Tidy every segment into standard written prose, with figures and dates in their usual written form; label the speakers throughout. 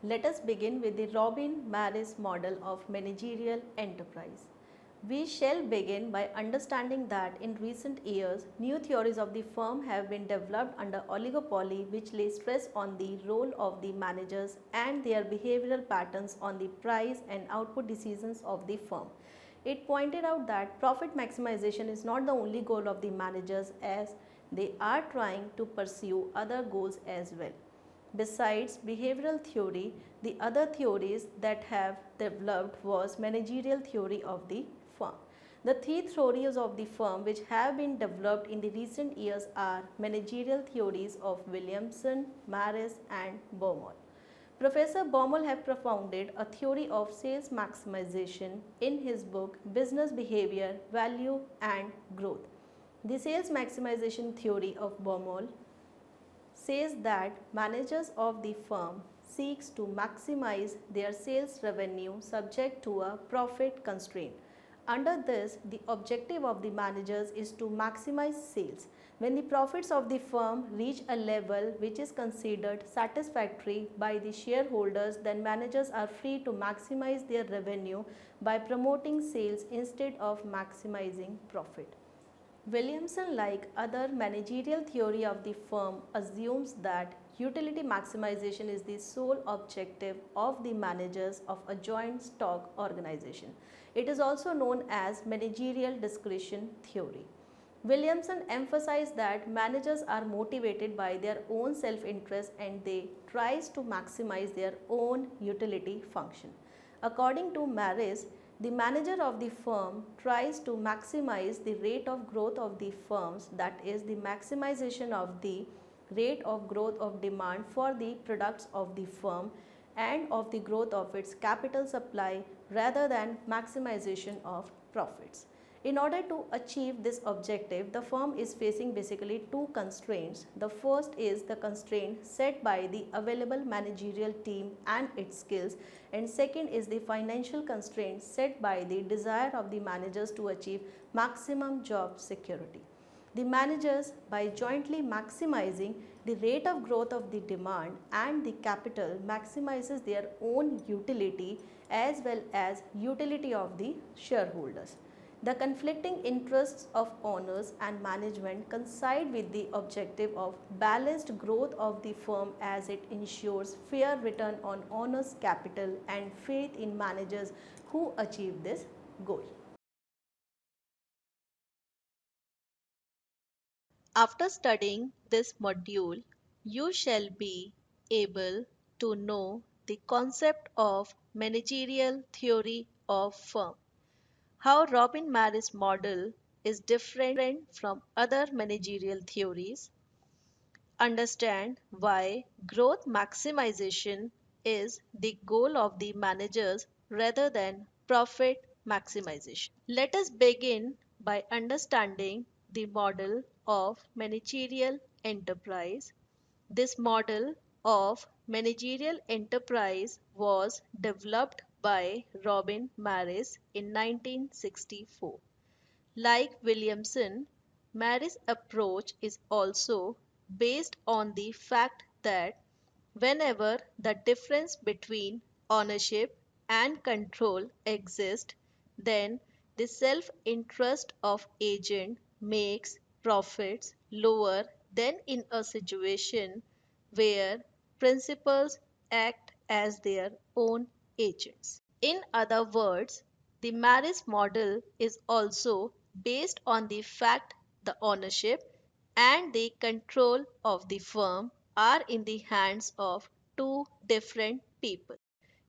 Speaker 1: Let us begin with the Robin Marris model of managerial enterprise. We shall begin by understanding that in recent years, new theories of the firm have been developed under oligopoly which lay stress on the role of the managers and their behavioral patterns on the price and output decisions of the firm. It pointed out that profit maximization is not the only goal of the managers as they are trying to pursue other goals as well. Besides behavioral theory, the other theories that have developed was managerial theory of the firm. The three theories of the firm which have been developed in the recent years are managerial theories of Williamson, Marris and Baumol. Professor Baumol has propounded a theory of sales maximization in his book Business Behavior, Value and Growth. The sales maximization theory of Baumol says that managers of the firm seeks to maximize their sales revenue subject to a profit constraint. Under this, the objective of the managers is to maximize sales. When the profits of the firm reach a level which is considered satisfactory by the shareholders, then managers are free to maximize their revenue by promoting sales instead of maximizing profit. Williamson, like other managerial theory of the firm, assumes that utility maximization is the sole objective of the managers of a joint stock organization. It is also known as managerial discretion theory. Williamson emphasized that managers are motivated by their own self-interest and they tries to maximize their own utility function. According to Marris, the manager of the firm tries to maximize the rate of growth of the firms, that is the maximization of the rate of growth of demand for the products of the firm and of the growth of its capital supply rather than maximization of profits. In order to achieve this objective, the firm is facing basically two constraints. The first is the constraint set by the available managerial team and its skills, and second is the financial constraint set by the desire of the managers to achieve maximum job security. The managers, by jointly maximizing the rate of growth of the demand and the capital, maximizes their own utility as well as utility of the shareholders. The conflicting interests of owners and management coincide with the objective of balanced growth of the firm as it ensures fair return on owners' capital and faith in managers who achieve this goal. After studying this module, you shall be able to know the concept of managerial theory of firm, how Robin Marris' model is different from other managerial theories, understand why growth maximization is the goal of the managers rather than profit maximization. Let us begin by understanding the model of managerial enterprise. This model of managerial enterprise was developed by Robin Marris in 1964. Like Williamson, Marris' approach is also based on the fact that whenever the difference between ownership and control exists, then the self-interest of agent makes profits lower than in a situation where principals act as their own agents. In other words, the Marris model is also based on the fact the ownership and the control of the firm are in the hands of two different people.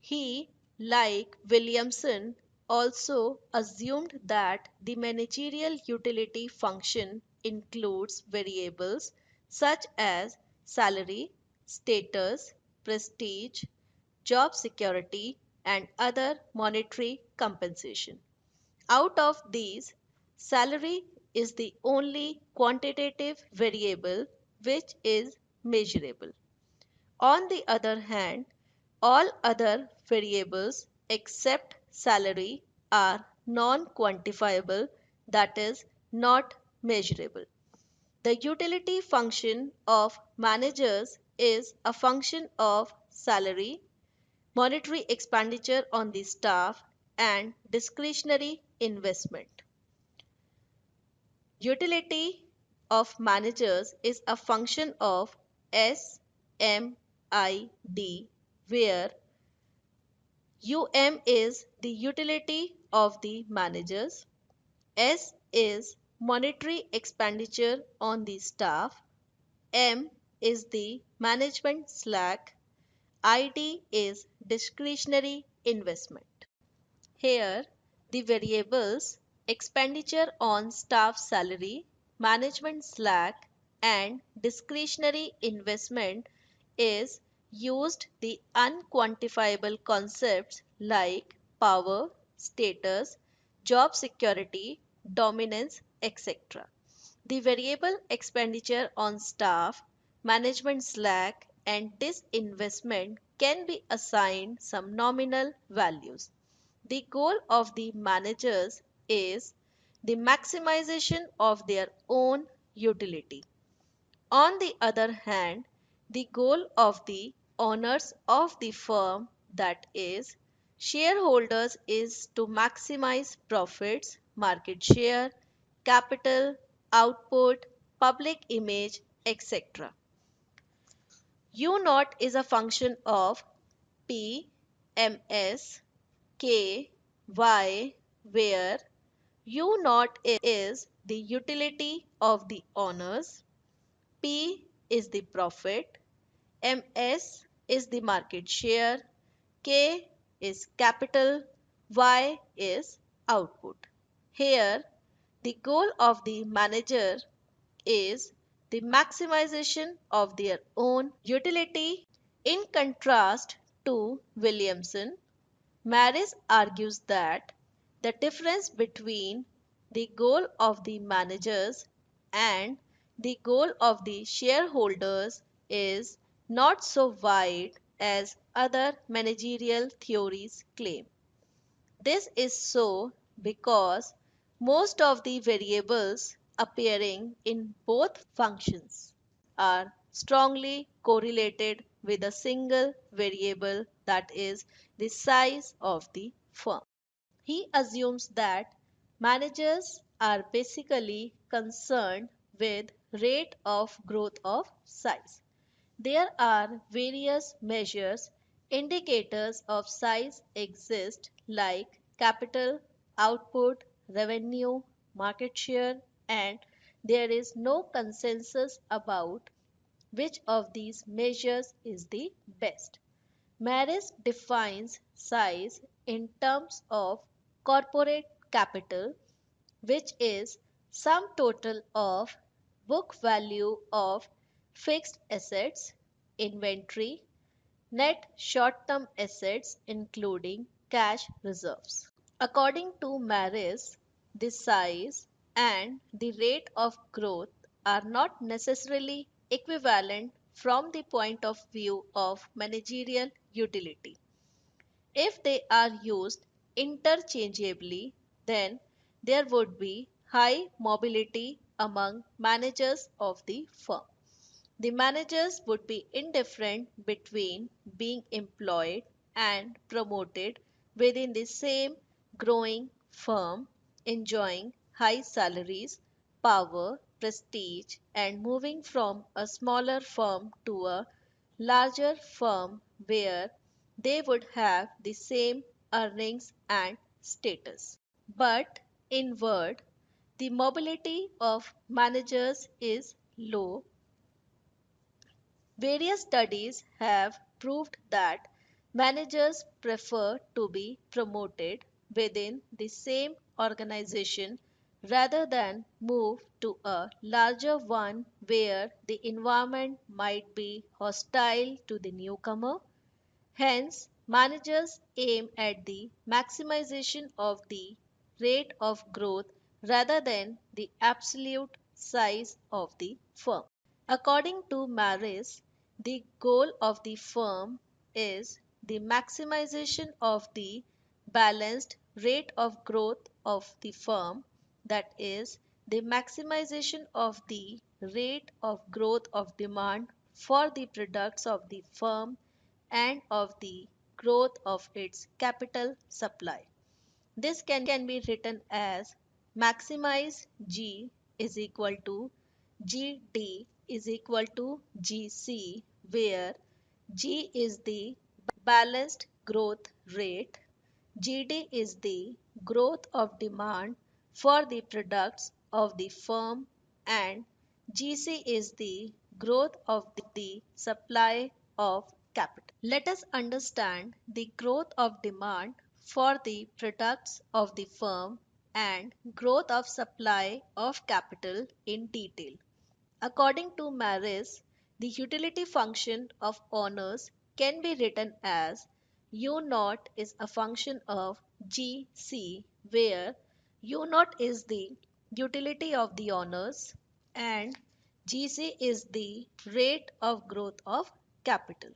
Speaker 1: He, like Williamson, also assumed that the managerial utility function includes variables such as salary, status, prestige, job security, and other monetary compensation. Out of these, salary is the only quantitative variable which is measurable. On the other hand, all other variables except salary are non-quantifiable, that is, not measurable. The utility function of managers is a function of salary, monetary expenditure on the staff, and discretionary investment. Utility of managers is a function of SMID, where UM is the utility of the managers, S is monetary expenditure on the staff, M is the management slack, ID is discretionary investment. Here, the variables expenditure on staff salary, management slack, and discretionary investment is used the unquantifiable concepts like power, status, job security, dominance, etc. The variable expenditure on staff, management slack, and disinvestment can be assigned some nominal values. The goal of the managers is the maximization of their own utility. On the other hand, the goal of the owners of the firm, that is, shareholders, is to maximize profits, market share, capital, output, public image, etc. U naught is a function of P, MS, K, Y, where U naught is the utility of the owners, P is the profit, MS is the market share, K is capital, Y is output. Here, the goal of the manager is the maximization of their own utility. In contrast to Williamson, Marris argues that the difference between the goal of the managers and the goal of the shareholders is not so wide as other managerial theories claim. This is so because most of the variables appearing in both functions are strongly correlated with a single variable, that is, the size of the firm. He assumes that managers are basically concerned with rate of growth of size. There are various measures, indicators of size exist like capital, output, revenue, market share, and there is no consensus about which of these measures is the best. Marris defines size in terms of corporate capital, which is sum total of book value of fixed assets, inventory, net short-term assets including cash reserves. According to Marris, the size and the rate of growth are not necessarily equivalent from the point of view of managerial utility. If they are used interchangeably, then there would be high mobility among managers of the firm. The managers would be indifferent between being employed and promoted within the same growing firm, enjoying high salaries, power, prestige, and moving from a smaller firm to a larger firm where they would have the same earnings and status. But inward, the mobility of managers is low. Various studies have proved that managers prefer to be promoted within the same organization rather than move to a larger one where the environment might be hostile to the newcomer. Hence, managers aim at the maximization of the rate of growth rather than the absolute size of the firm. According to Marris, the goal of the firm is the maximization of the balanced rate of growth of the firm, that is, the maximization of the rate of growth of demand for the products of the firm and of the growth of its capital supply. This can be written as maximize G is equal to GD is equal to GC, where G is the balanced growth rate, GD is the growth of demand for the products of the firm, and GC is the growth of the supply of capital. Let us understand the growth of demand for the products of the firm and growth of supply of capital in detail. According to Marris, the utility function of owners can be written as U naught is a function of GC, where U naught is the utility of the owners and GC is the rate of growth of capital.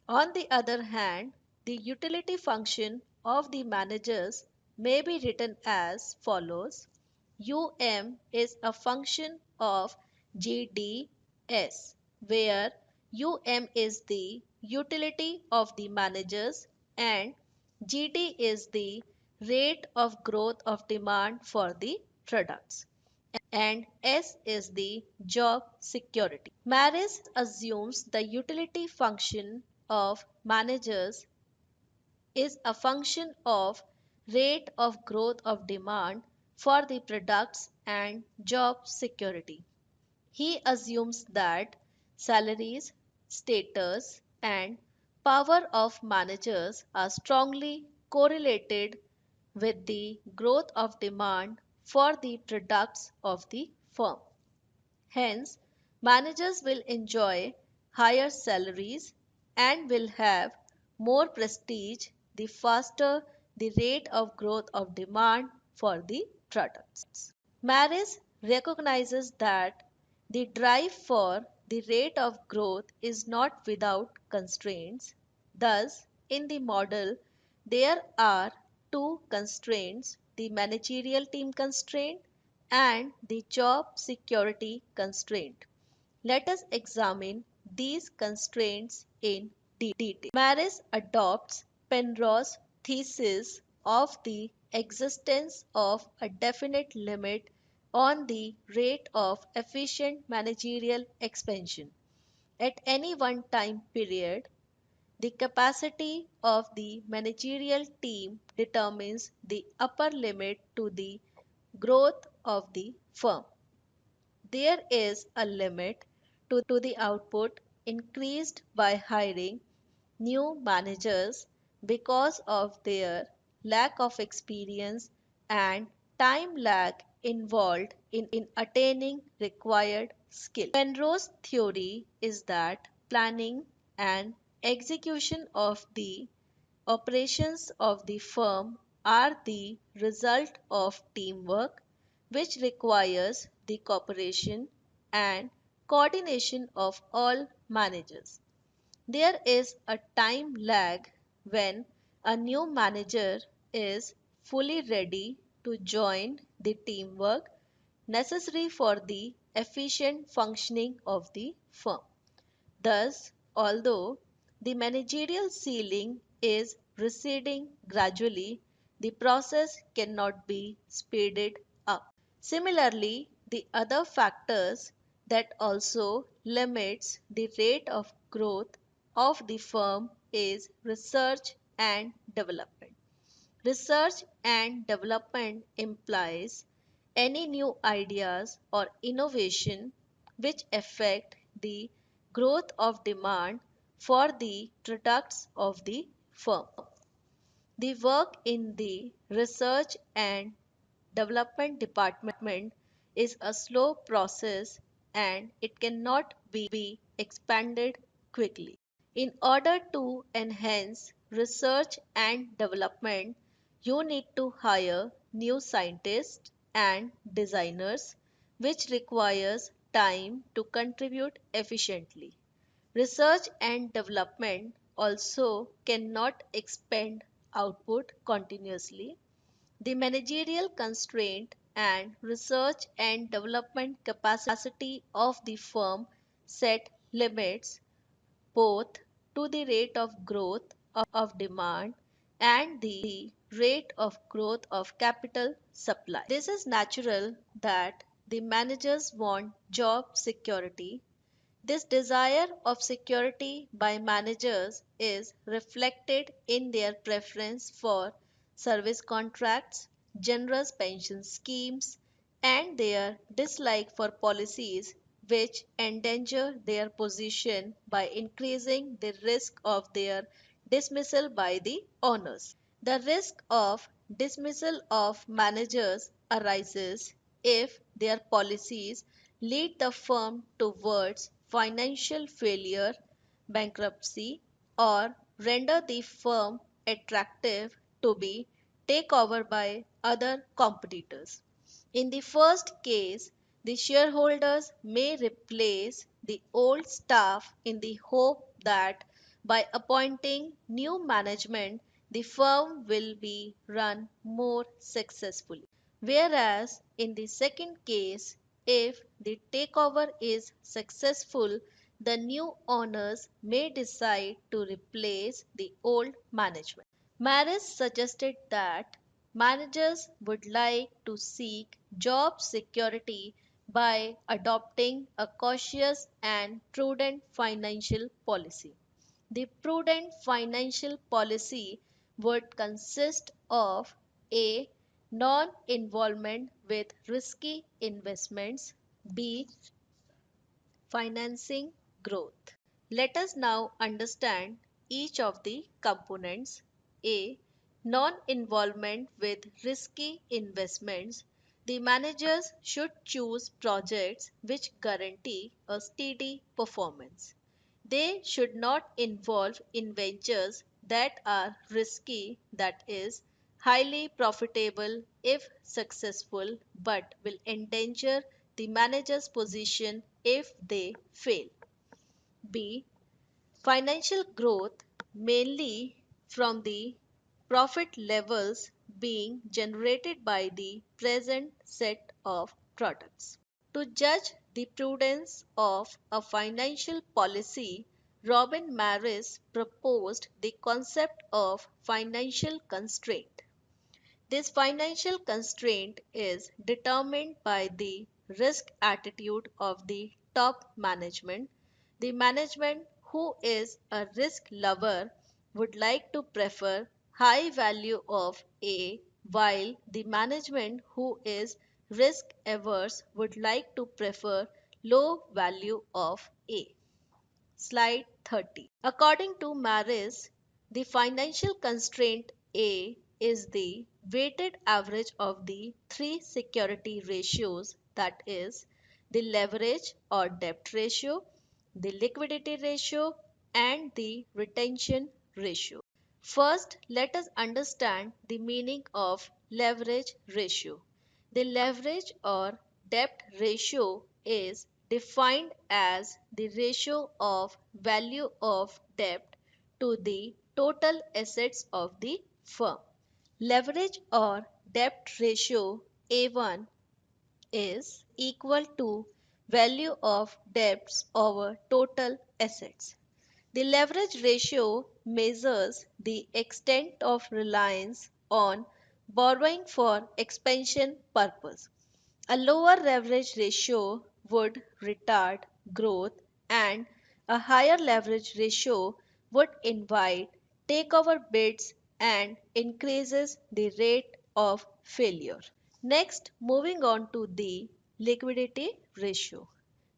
Speaker 1: On the other hand, the utility function of the managers may be written as follows. UM is a function of GDS, where UM is the utility of the managers and GD is the rate of growth of demand for the products, and S is the job security. Marris assumes the utility function of managers is a function of rate of growth of demand for the products and job security. He assumes that salaries, status, and power of managers are strongly correlated with the growth of demand for the products of the firm. Hence, managers will enjoy higher salaries and will have more prestige the faster the rate of growth of demand for the products. Marris recognizes that the drive for the rate of growth is not without constraints. Thus, in the model, there are two constraints, the managerial team constraint and the job security constraint. Let us examine these constraints in detail. Marris adopts Penrose's thesis of the existence of a definite limit on the rate of efficient managerial expansion. At any one time period, the capacity of the managerial team determines the upper limit to the growth of the firm. There is a limit to the output increased by hiring new managers because of their lack of experience and time lag involved in attaining required skill. Penrose's theory is that planning and execution of the operations of the firm are the result of teamwork, which requires the cooperation and coordination of all managers. There is a time lag when a new manager is fully ready to join the teamwork necessary for the efficient functioning of the firm. Thus, although the managerial ceiling is receding gradually, the process cannot be speeded up. Similarly, the other factors that also limits the rate of growth of the firm is research and development. Research and development implies any new ideas or innovation which affect the growth of demand for the products of the firm. The work in the research and development department is a slow process and it cannot be expanded quickly. In order to enhance research and development, you need to hire new scientists and designers, which requires time to contribute efficiently. Research and development also cannot expand output continuously. The managerial constraint and research and development capacity of the firm set limits both to the rate of growth of demand and the rate of growth of capital supply. This is natural that the managers want job security. This desire of security by managers is reflected in their preference for service contracts, generous pension schemes, and their dislike for policies which endanger their position by increasing the risk of their dismissal by the owners. The risk of dismissal of managers arises if their policies lead the firm towards financial failure, bankruptcy, or render the firm attractive to be taken over by other competitors. In the first case, the shareholders may replace the old staff in the hope that by appointing new management, the firm will be run more successfully. Whereas in the second case, if the takeover is successful, the new owners may decide to replace the old management. Marris suggested that managers would like to seek job security by adopting a cautious and prudent financial policy. The prudent financial policy would consist of a non involvement with risky investments, b financing growth. Let us now understand each of the components. A. Non-involvement with risky investments. The managers should choose projects which guarantee a steady performance. They should not involve in ventures that are risky, that is, highly profitable if successful, but will endanger the manager's position if they fail. B. Financial growth, mainly from the profit levels being generated by the present set of products. To judge the prudence of a financial policy, Robin Marris proposed the concept of financial constraint. This financial constraint is determined by the risk attitude of the top management. The management who is a risk lover would like to prefer high value of A, while the management who is risk averse would like to prefer low value of A. Slide 30. According to Marris, the financial constraint A is the weighted average of the three security ratios, that is, the leverage or debt ratio, the liquidity ratio, and the retention ratio. First, let us understand the meaning of leverage ratio. The leverage or debt ratio is defined as the ratio of value of debt to the total assets of the firm. Leverage or debt ratio A1 is equal to value of debts over total assets. The leverage ratio measures the extent of reliance on borrowing for expansion purpose. A lower leverage ratio would retard growth, and a higher leverage ratio would invite takeover bids and increases the rate of failure. Next, moving on to the liquidity ratio.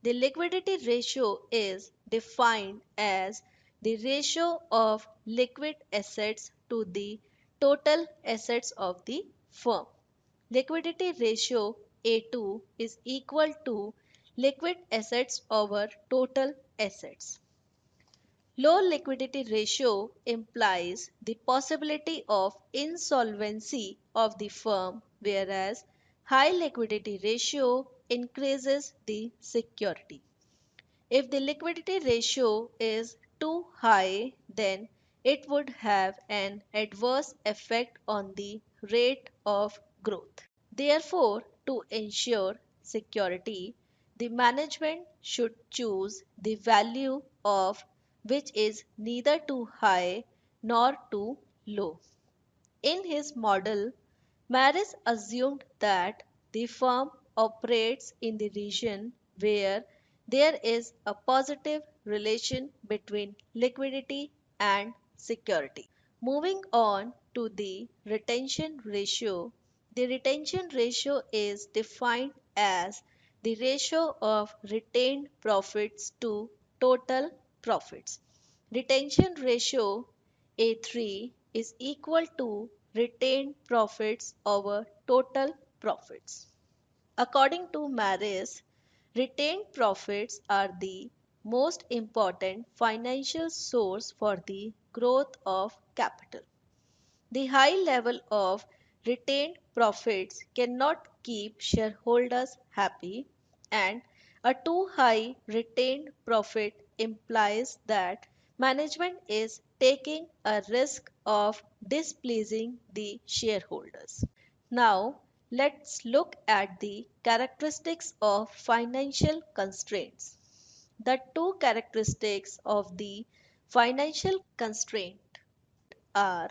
Speaker 1: The liquidity ratio is defined as the ratio of liquid assets to the total assets of the firm. Liquidity ratio A2 is equal to liquid assets over total assets. Low liquidity ratio implies the possibility of insolvency of the firm, whereas high liquidity ratio increases the security. If the liquidity ratio is too high, then it would have an adverse effect on the rate of growth. Therefore, to ensure security, the management should choose the value of which is neither too high nor too low. In his model, Marris assumed that the firm operates in the region where there is a positive relation between liquidity and security. Moving on to the retention ratio, the retention ratio is defined as the ratio of retained profits to total profits. Retention ratio A3 is equal to retained profits over total profits. According to Marris, retained profits are the most important financial source for the growth of capital. The high level of retained profits cannot keep shareholders happy, and a too high retained profit implies that management is taking a risk of displeasing the shareholders. Now, let's look at the characteristics of financial constraints. The two characteristics of the financial constraint are: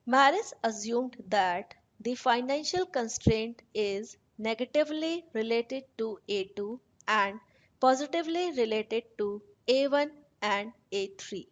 Speaker 1: Marris assumed that the financial constraint is negatively related to A2 and positively related to A1 and A3.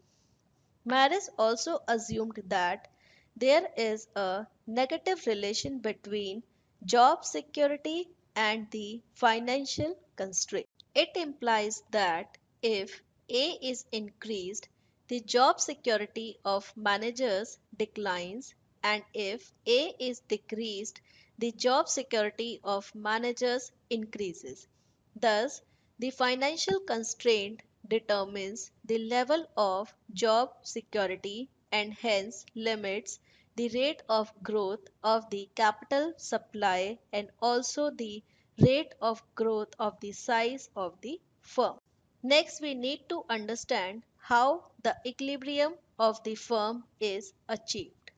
Speaker 1: Marris also assumed that there is a negative relation between job security and the financial constraint. It implies that if A is increased, the job security of managers declines, and if A is decreased, the job security of managers increases. Thus, the financial constraint determines the level of job security and hence limits the rate of growth of the capital supply and also the rate of growth of the size of the firm. Next, we need to understand how the equilibrium of the firm is achieved.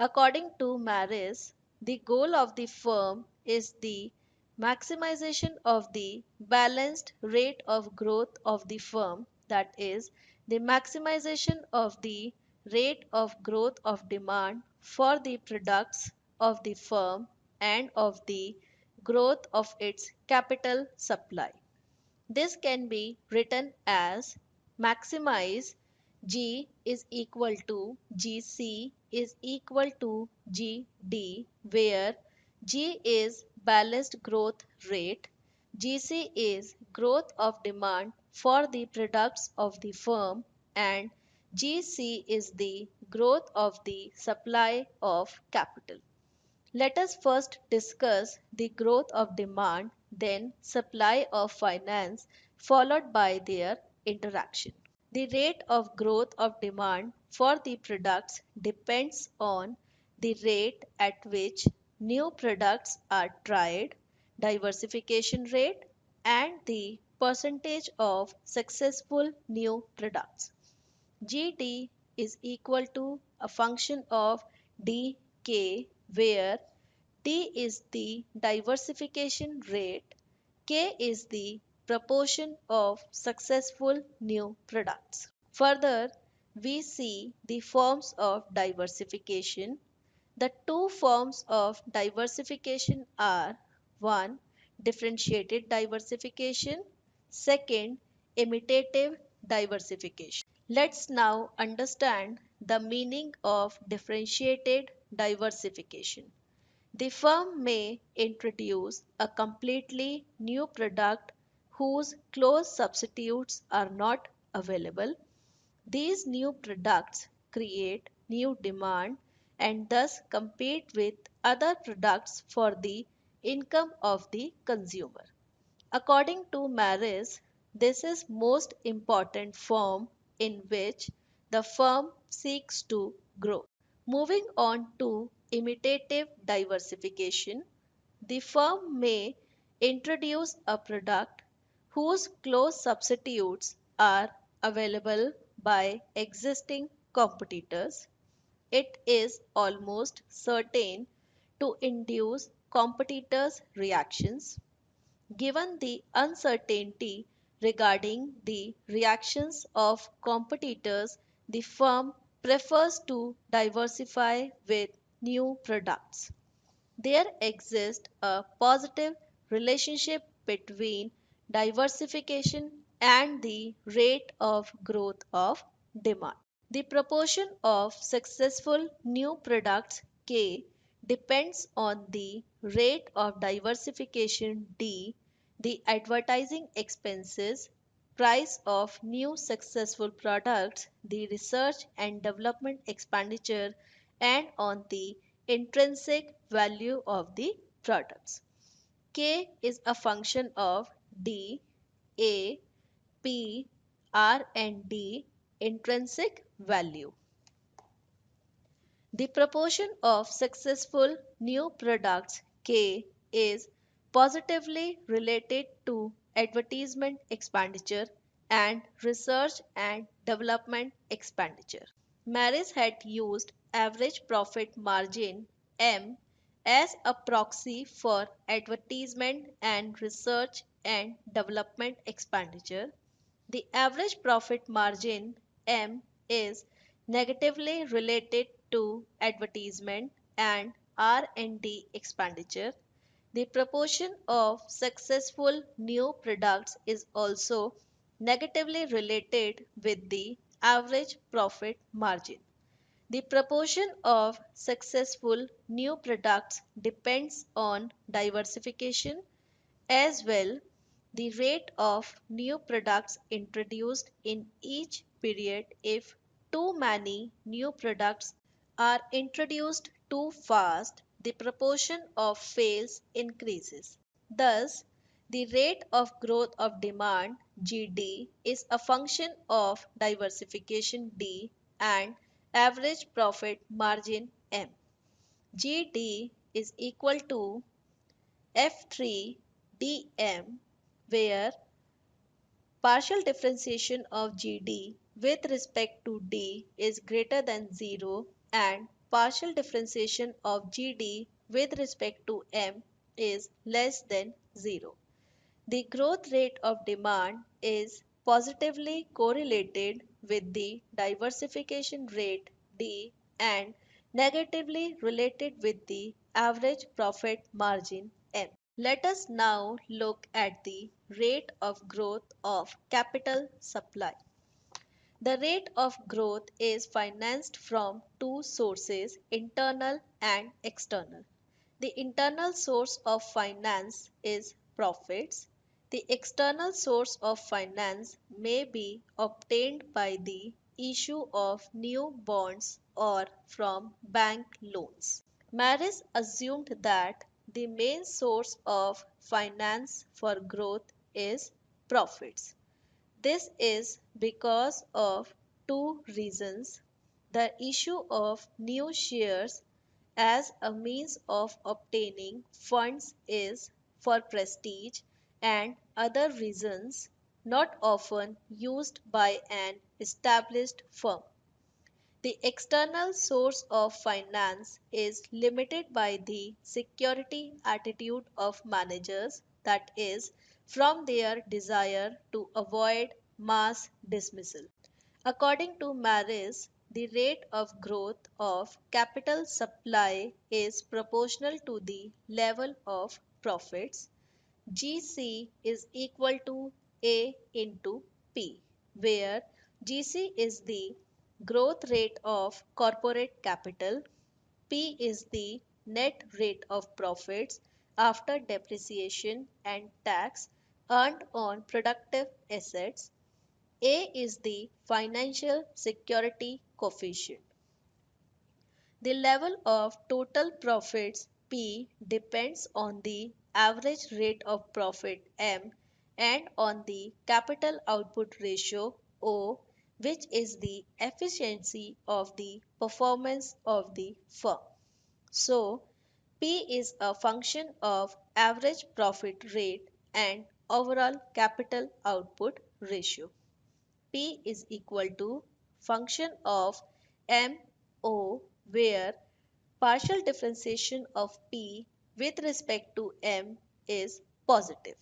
Speaker 1: According to Marris, the goal of the firm is the maximization of the balanced rate of growth of the firm, that is, the maximization of the rate of growth of demand for the products of the firm and of the growth of its capital supply. This can be written as maximize G is equal to GC is equal to GD, where G is balanced growth rate, GC is growth of demand for the products of the firm, and GC is the growth of the supply of capital. Let us first discuss the growth of demand, then supply of finance, followed by their interaction. The rate of growth of demand for the products depends on the rate at which new products are tried, diversification rate, and the percentage of successful new products. GD is equal to a function of dk, where D is the diversification rate, K is the proportion of successful new products. Further, we see the forms of diversification. The two forms of diversification are: 1. Differentiated diversification, second. Imitative diversification. Let's now understand the meaning of differentiated diversification. The firm may introduce a completely new product whose close substitutes are not available. These new products create new demand and thus compete with other products for the income of the consumer. According to Marris, this is most important form in which the firm seeks to grow. Moving on to imitative diversification, the firm may introduce a product whose close substitutes are available by existing competitors. It is almost certain to induce competitors' reactions. Given the uncertainty regarding the reactions of competitors, the firm prefers to diversify with new products. There exists a positive relationship between diversification and the rate of growth of demand. The proportion of successful new products K depends on the rate of diversification D, the advertising expenses, price of new successful products, the research and development expenditure, and on the intrinsic value of the products. K is a function of D, A, P, R, and D intrinsic value. The proportion of successful new products K is positively related to advertisement expenditure and research and development expenditure. Marris had used average profit margin M as a proxy for advertisement and research and development expenditure. The average profit margin M is negatively related to advertisement and R&D expenditure. The proportion of successful new products is also negatively related with the average profit margin. The proportion of successful new products depends on diversification as well. The rate of new products introduced in each period. If too many new products are introduced too fast, the proportion of fails increases. Thus, the rate of growth of demand GD is a function of diversification D and average profit margin M. GD is equal to F3 dm, where partial differentiation of GD with respect to D is greater than 0 and partial differentiation of GD with respect to M is less than 0. The growth rate of demand is positively correlated with the diversification rate D and negatively related with the average profit margin M. Let us now look at the rate of growth of capital supply. The rate of growth is financed from two sources, internal and external. The internal source of finance is profits. The external source of finance may be obtained by the issue of new bonds or from bank loans. Marris assumed that the main source of finance for growth is profits. This is because of two reasons: the issue of new shares as a means of obtaining funds is for prestige, and other reasons not often used by an established firm. The external source of finance is limited by the security attitude of managers, that is, from their desire to avoid mass dismissal. According to Marris, the rate of growth of capital supply is proportional to the level of profits. GC is equal to A into P, where GC is the growth rate of corporate capital, P is the net rate of profits after depreciation and tax earned on productive assets, A is the financial security coefficient. The level of total profits P depends on the average rate of profit M and on the capital output ratio O, which is the efficiency of the performance of the firm. So, P is a function of average profit rate and overall capital output ratio. P is equal to function of MO, where partial differentiation of P with respect to M is positive.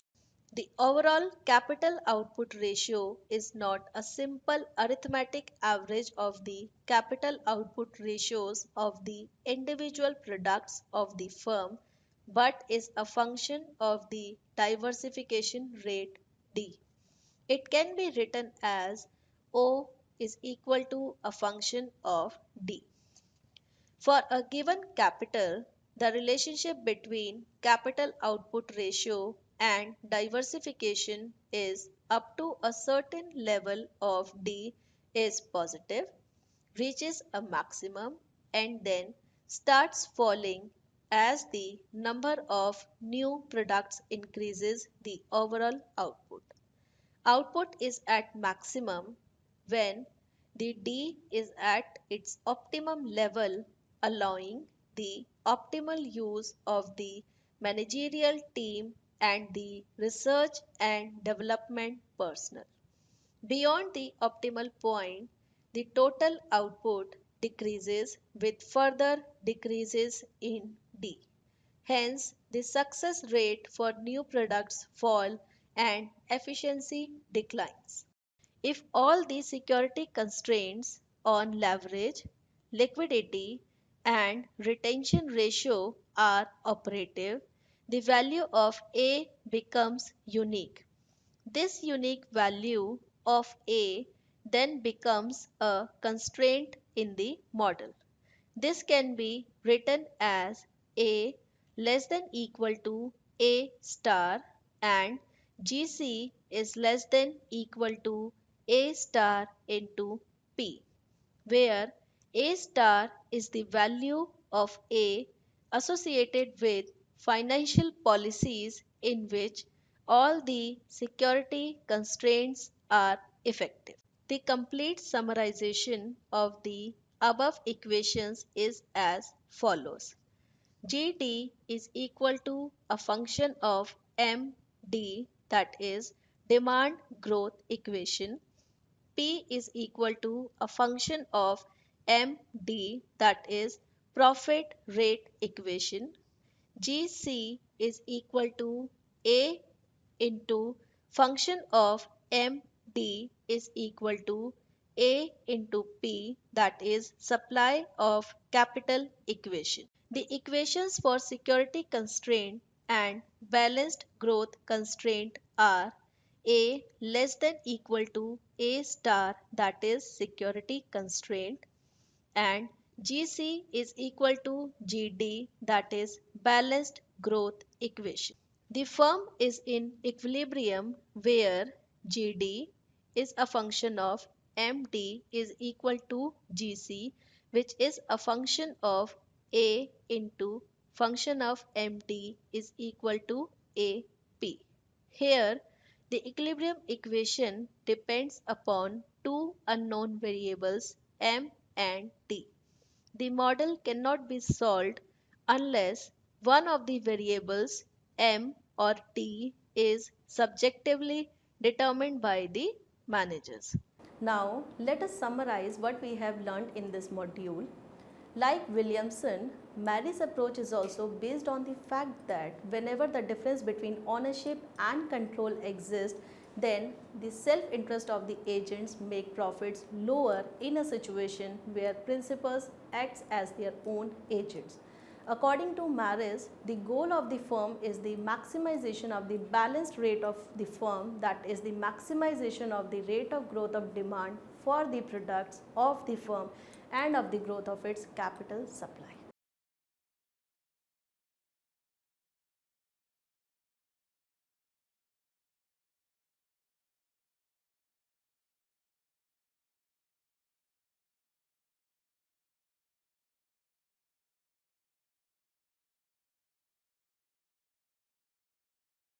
Speaker 1: The overall capital output ratio is not a simple arithmetic average of the capital output ratios of the individual products of the firm, but is a function of the diversification rate D. It can be written as O is equal to a function of D. For a given capital, the relationship between capital output ratio and diversification is up to a certain level of D is positive, reaches a maximum, and then starts falling as the number of new products increases the overall output. Output is at maximum when the D is at its optimum level, allowing the optimal use of the managerial team and the research and development personnel. Beyond the optimal point, the total output decreases with further decreases in D. Hence, the success rate for new products fall and efficiency declines. If all the security constraints on leverage, liquidity, and retention ratio are operative, the value of A becomes unique. This unique value of A then becomes a constraint in the model. This can be written as A less than equal to A star and GC is less than equal to A star into P, where A star is the value of A associated with financial policies in which all the security constraints are effective. The complete summarization of the above equations is as follows. GD is equal to a function of MD, that is demand growth equation. P is equal to a function of MD, that is profit rate equation. GC is equal to A into function of MD is equal to A into P, that is supply of capital equation. The equations for security constraint and balanced growth constraint are A less than equal to A star, that is security constraint, and GC is equal to GD, that is balanced growth equation. The firm is in equilibrium where GD is a function of MD is equal to GC, which is a function of A into function of MD is equal to AP. Here, the equilibrium equation depends upon two unknown variables M and T. The model cannot be solved unless one of the variables M or T is subjectively determined by the managers. Now, let us summarize what we have learned in this module. Like Williamson, Marris' approach is also based on the fact that whenever the difference between ownership and control exists, then the self-interest of the agents make profits lower in a situation where principals acts as their own agents. According to Marris, the goal of the firm is the maximization of the balanced rate of the firm, that is the maximization of the rate of growth of demand for the products of the firm and of the growth of its capital supply.